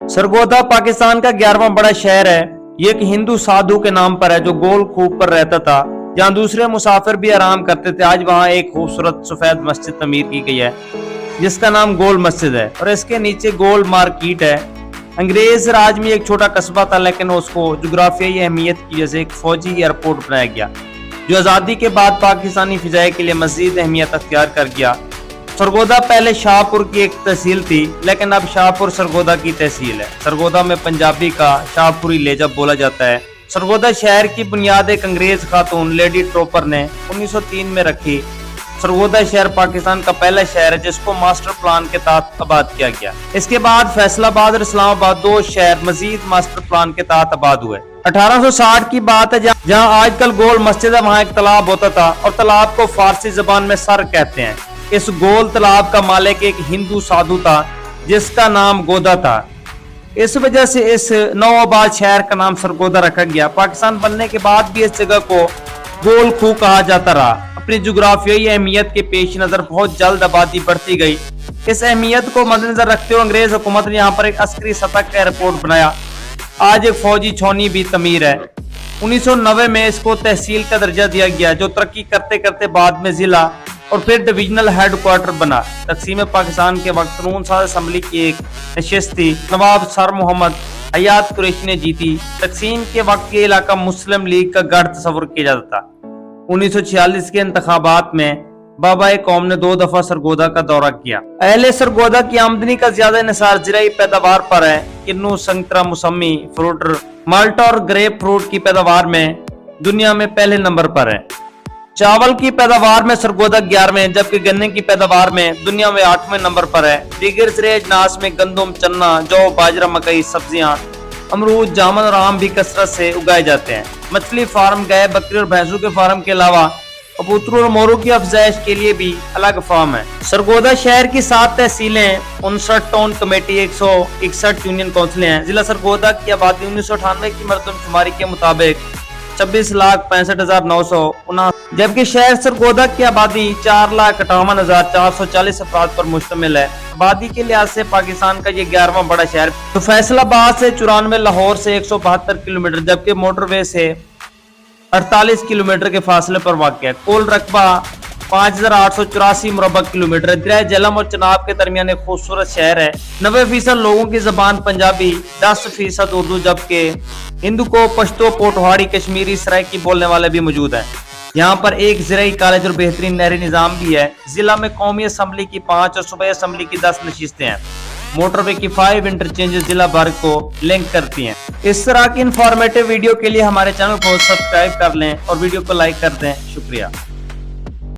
सरगोदा पाकिस्तान का 11वां बड़ा शहर है। ये एक हिंदू साधु के नाम पर है जो गोल खूब पर रहता था, जहाँ दूसरे मुसाफिर भी आराम करते थे। आज वहाँ एक खूबसूरत सफेद मस्जिद तमीर की गई है जिसका नाम गोल मस्जिद है और इसके नीचे गोल मार्केट है। अंग्रेज राज में एक छोटा कस्बा था, लेकिन उसको जुग्राफियाई अहमियत की वजह से एक फौजी एयरपोर्ट बनाया गया जो आज़ादी के बाद पाकिस्तानी फिजाई के लिए मजीद अहमियत अख्तियार कर गया। सरगोदा पहले शाहपुर की एक तहसील थी, लेकिन अब शाहपुर सरगोदा की तहसील है। सरगोदा में पंजाबी का शाहपुरी लहजा बोला जाता है। सरगोदा शहर की बुनियाद एक अंग्रेज खातून लेडी ट्रोपर ने 1903 में रखी। सरगोदा शहर पाकिस्तान का पहला शहर है जिसको मास्टर प्लान के तहत आबाद किया गया। इसके बाद फैसलाबाद और इस्लामाबाद दो शहर मजीद मास्टर प्लान के तहत आबाद हुए। 1860 की बात है जहाँ आजकल गोल मस्जिद है, वहाँ एक तालाब होता था और तालाब को फारसी जबान में सर कहते हैं। इस गोल तालाब का मालिक एक हिंदू साधु था जिसका नाम गोदा था। इस वजह से इस नौआबाद शहर का नाम सरगोदा रखा गया। पाकिस्तान बनने के बाद भी इस जगह को गोल खू कहा जाता रहा। अपनी जुग्राफियाई अहमियत के पेश नजर बहुत जल्द आबादी बढ़ती गई। इस अहमियत को मद्देनजर रखते हुए अंग्रेज हुकूमत ने यहाँ पर एक अस्करी सतह का एयरपोर्ट बनाया। आज एक फौजी छौनी भी तमीर है। 1990 में इसको तहसील का दर्जा दिया गया जो तरक्की करते करते बाद में जिला और फिर डिविजनल हेडक्वार्टर बना। तकसीम पाकिस्तान के वक्त कानून साज असम्बली की एक नशिस्त थी, नवाब सर मोहम्मद हयात कुरैशी ने जीती। तकसीम के वक्त ये इलाका मुस्लिम लीग का गढ़ तस्वुर किया जाता था। 1946 के इंतखाबात में बाबा कौम ने 2 दफा सरगोदा का दौरा किया। अहले सरगोदा की आमदनी का ज्यादा निसार ज़राई पैदावार पर है। किन्नू, संतरा, मौसमी फ्रूट, माल्टा और ग्रेप फ्रूट की पैदावार में दुनिया में पहले नंबर पर है। चावल की पैदावार में सरगोदा 11वें, जबकि गन्ने की पैदावार में दुनिया में 8वें नंबर पर है। दीगर ज़राई अजनास में गंदम, चन्ना, जौ, बाजरा, मकई, सब्जियां, अमरूद, जामुन और आम भी कसरत से उगाए जाते हैं। मछली फार्म, गाय, बकरी और भैंसों के फार्म के अलावा कबूतरों और मोरों की अफजाइश के लिए भी अलग फार्म है। सरगोदा शहर की 7 तहसीलें, 59 टाउन कमेटी, 161 यूनियन काउंसिलें हैं। जिला सरगोदा की आबादी 1998 की मरदमशुमारी के मुताबिक 26,65,959, जबकि शहर सरगोदा की आबादी 4,58,440 अफराद पर मुश्तमिल है। आबादी के लिहाज से पाकिस्तान का ये 11वां बड़ा शहर तो फैसलाबाद से 94, लाहौर से 172 किलोमीटर, जबकि मोटरवे से 48 किलोमीटर के फासले पर वाक़ है। कुल रकबा 5,884 मुरबा किलोमीटर है। दरिया झेलम और चनाब के दरमियान एक खूबसूरत शहर है। 90% लोगों की जबान पंजाबी, 10% उर्दू, जबकि हिंदू को पश्तो, पोटवाड़ी, कश्मीरी, सराइकी बोलने वाले भी मौजूद हैं। यहाँ पर एक ज़राई कॉलेज और बेहतरीन नहरी निज़ाम भी है। जिला में कौमी असम्बली की 5 और सूबाई असम्बली की 10 नशिस्तें हैं। मोटरवे की 5 इंटरचेंजेस जिला भर को लिंक करती हैं। इस तरह की इंफॉर्मेटिव वीडियो के लिए हमारे चैनल को सब्सक्राइब कर लें और वीडियो को लाइक कर दें। शुक्रिया।